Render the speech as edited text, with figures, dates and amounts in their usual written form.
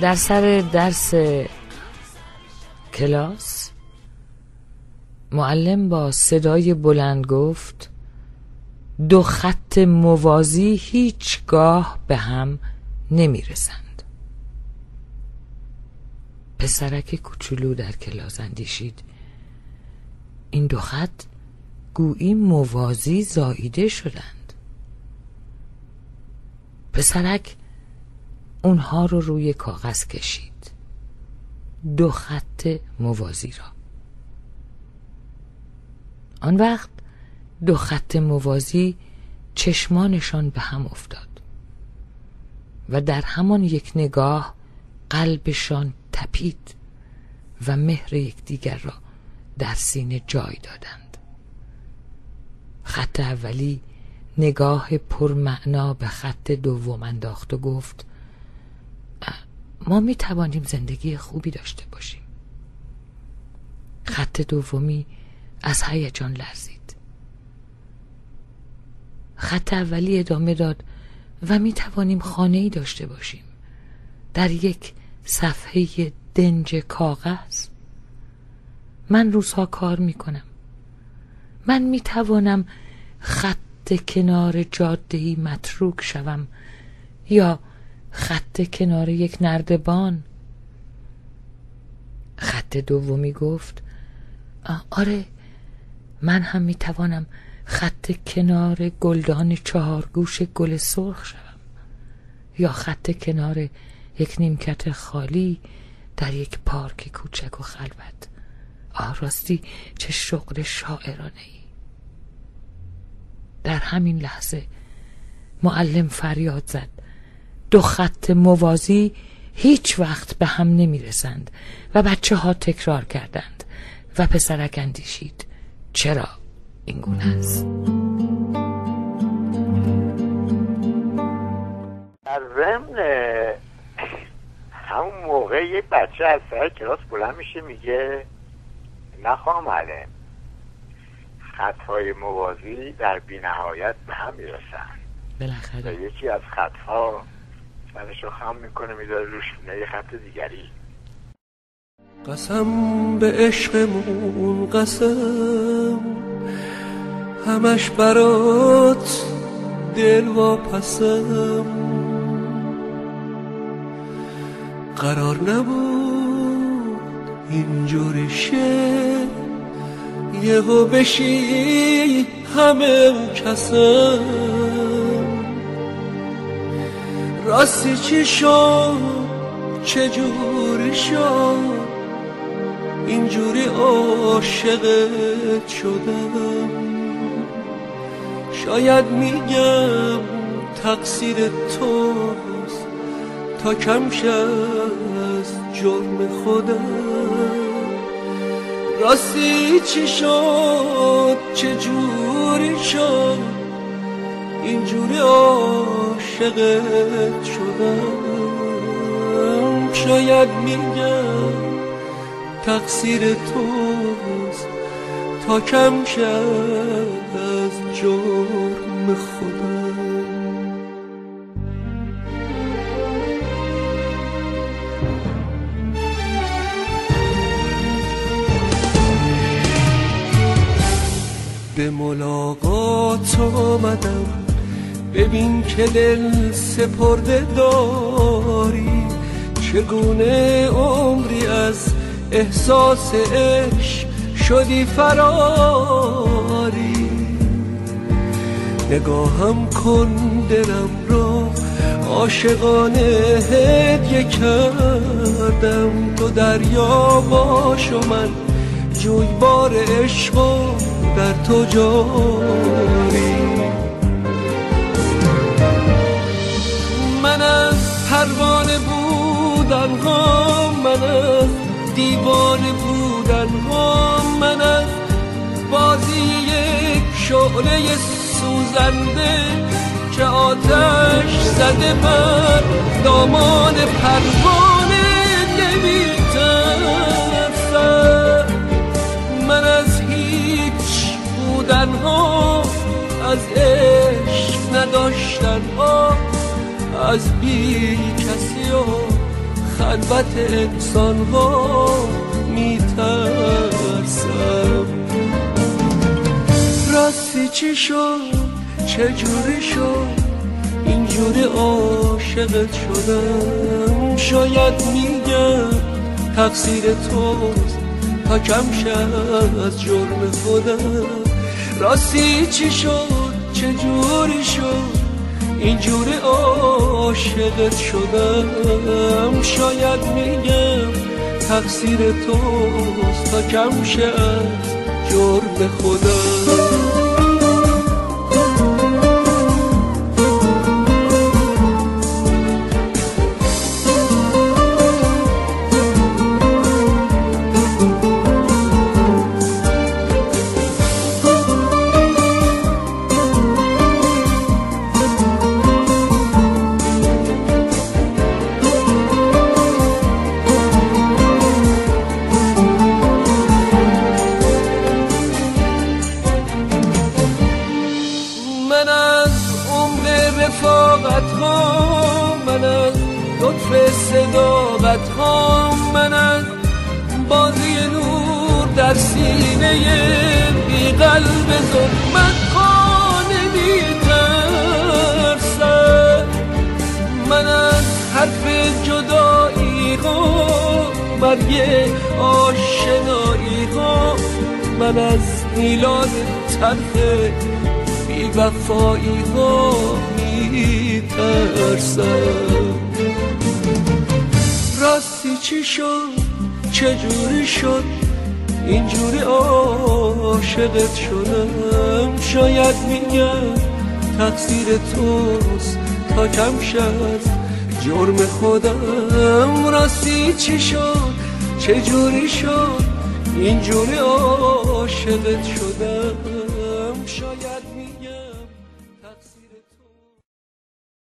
در سر درس کلاس معلم با صدای بلند گفت: دو خط موازی هیچگاه به هم نمیرسند. پسرک کوچولو در کلاس اندیشید: این دو خط گویی موازی زاییده شدند. پسرک اونها رو روی کاغذ کشید، دو خط موازی را. آن وقت دو خط موازی چشمانشان به هم افتاد و در همان یک نگاه قلبشان تپید و مهر یکدیگر را در سینه جای دادند. خط اولی نگاه پرمعنا به خط دوم انداخت و گفت: ما می توانیم زندگی خوبی داشته باشیم. خط دومی از هیجان لرزید. خط اولی ادامه داد: و می توانیم خانه‌ای داشته باشیم در یک صفحه دنج کاغذ. من روزها کار می کنم. من می توانم خط کنار جاده‌ای متروک شوم یا خط کنار یک نردبان. خط دومی گفت: آره، من هم می توانم خط کنار گلدان چهارگوش گل سرخ شوم یا خط کنار یک نیمکت خالی در یک پارک کوچک و خلوت. راستی چه شغل شاعرانه ای. در همین لحظه معلم فریاد زد: دو خط موازی هیچ وقت به هم نمی رسند. و بچه ها تکرار کردند و پسرک اندیشید: چرا این گونه است؟ در ضمن همون موقع یه بچه از سر کلاس بلند میشه میگه: نخواهم معلم، خطهای موازی در بی‌نهایت به هم میرسن. بالاخره یکی از خطها سرشو خم میکنه میذاره روش یه خط دیگری. قسم به عشقمون، قسم همش برات دل واپسم. قرار نبود اینجوری شه، یهو بشی همه کسم. راستی چی شد، چجوری شد، اینجوری عاشقت شدم. شاید میگم تقصیر توست تا کم شد از جرم خودم. راستی چی شد، چجوری شد، اینجوری عاشقت شدم. شاید میگم تقصیر توست تا کم شد از جرم خودم. به ملاقات آمدم، ببین که دل سپرده داری. چگونه عمری از احساس عشق شدی فراری. نگاهم کن دلم را عاشقانه هدیه کردم. تو دریا باش و من جویبار عشق و در تو جاری. من از پروانه بودن ها، من از دیوانه بودن ها، من از بازی یک شعله سوزنده که آتش زده بر دامان پروانه نمی‌ترسم. من از هیچ بودن ها، از عشق نداشتن ها، از بی کسی و خلوت انسان ها میترسم. راستی چی شد چجوری شد اینجوری عاشقت شدم؟ شاید میگم تقصیر توست تا کم شد از جرم خودم. راستی چی شد چجوری شد اینجوری عاشقت شدم؟ شاید میگم تقصیر توست تا کم شد جرم خودم. من از عمق رفاقت ها، من از لطف صداقت ها، من از بازی نور در سینه بی قلب ظلمت ها نمی‌ترسم. من از حرف جدایی ها، مرگ آشنایی ها، من از میلاد تلخ بی وفایی ها میترسم. راستی چی شد چجوری شد اینجوری عاشقت شدم؟ شاید میگم تقصیر توست تا کم شد جرم خودم. راستی چی شد چجوری شد اینجوری عاشقت شدم؟ شاید میگم